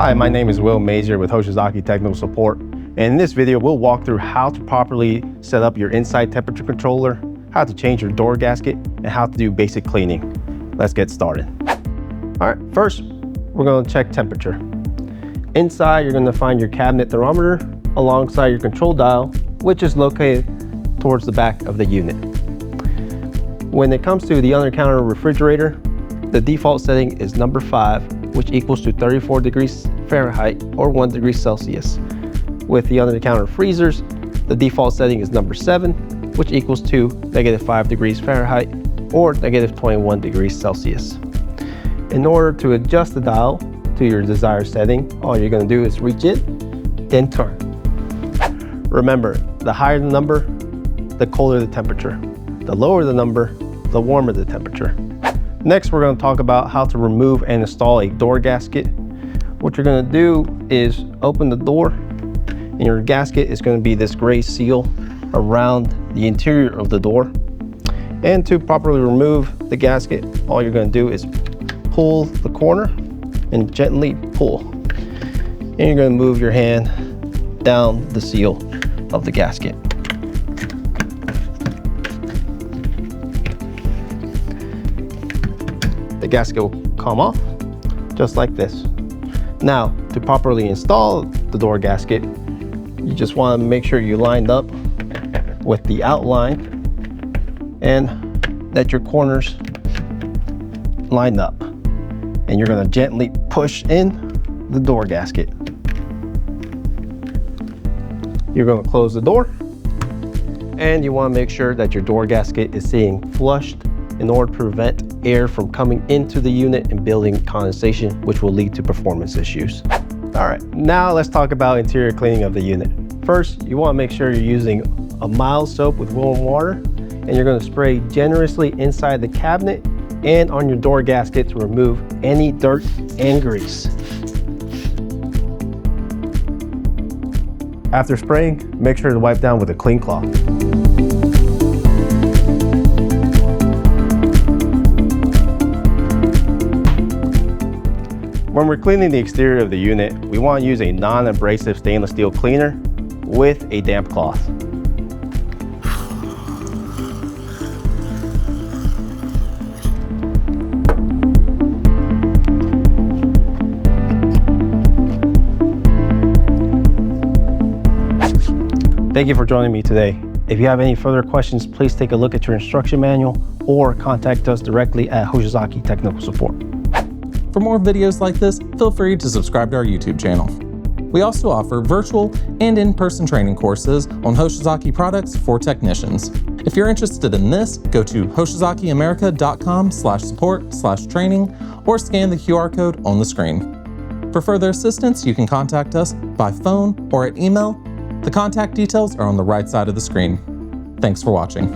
Hi, my name is Will Mazier with Hoshizaki Technical Support. And in this video, we'll walk through how to properly set up your inside temperature controller, how to change your door gasket, and how to do basic cleaning. Let's get started. All right, first, we're gonna check temperature. Inside, you're gonna find your cabinet thermometer alongside your control dial, which is located towards the back of the unit. When it comes to the under-counter refrigerator, the default setting is number 5, which equals to 34 degrees Fahrenheit or 1 degree Celsius. With the under-the-counter freezers, the default setting is number 7, which equals to -5 degrees Fahrenheit or -21 degrees Celsius. In order to adjust the dial to your desired setting, all you're going to do is reach it, then turn. Remember, the higher the number, the colder the temperature. The lower the number, the warmer the temperature. Next, we're going to talk about how to remove and install a door gasket. What you're going to do is open the door, and your gasket is going to be this gray seal around the interior of the door. And to properly remove the gasket, all you're going to do is pull the corner and gently pull. And you're going to move your hand down the seal of the gasket. The gasket will come off just like this. Now, to properly install the door gasket, you just want to make sure you lined up with the outline and that your corners line up. And you're going to gently push in the door gasket. You're going to close the door, and you want to make sure that your door gasket is staying flushed in order to prevent air from coming into the unit and building condensation, which will lead to performance issues. All right, now let's talk about interior cleaning of the unit. First, you want to make sure you're using a mild soap with warm water, and you're going to spray generously inside the cabinet and on your door gasket to remove any dirt and grease. After spraying, make sure to wipe down with a clean cloth. When we're cleaning the exterior of the unit, we want to use a non-abrasive stainless steel cleaner with a damp cloth. Thank you for joining me today. If you have any further questions, please take a look at your instruction manual or contact us directly at Hoshizaki Technical Support. For more videos like this, feel free to subscribe to our YouTube channel. We also offer virtual and in-person training courses on Hoshizaki products for technicians. If you're interested in this, go to hoshizakiamerica.com/support/training or scan the QR code on the screen. For further assistance, you can contact us by phone or at email. The contact details are on the right side of the screen. Thanks for watching.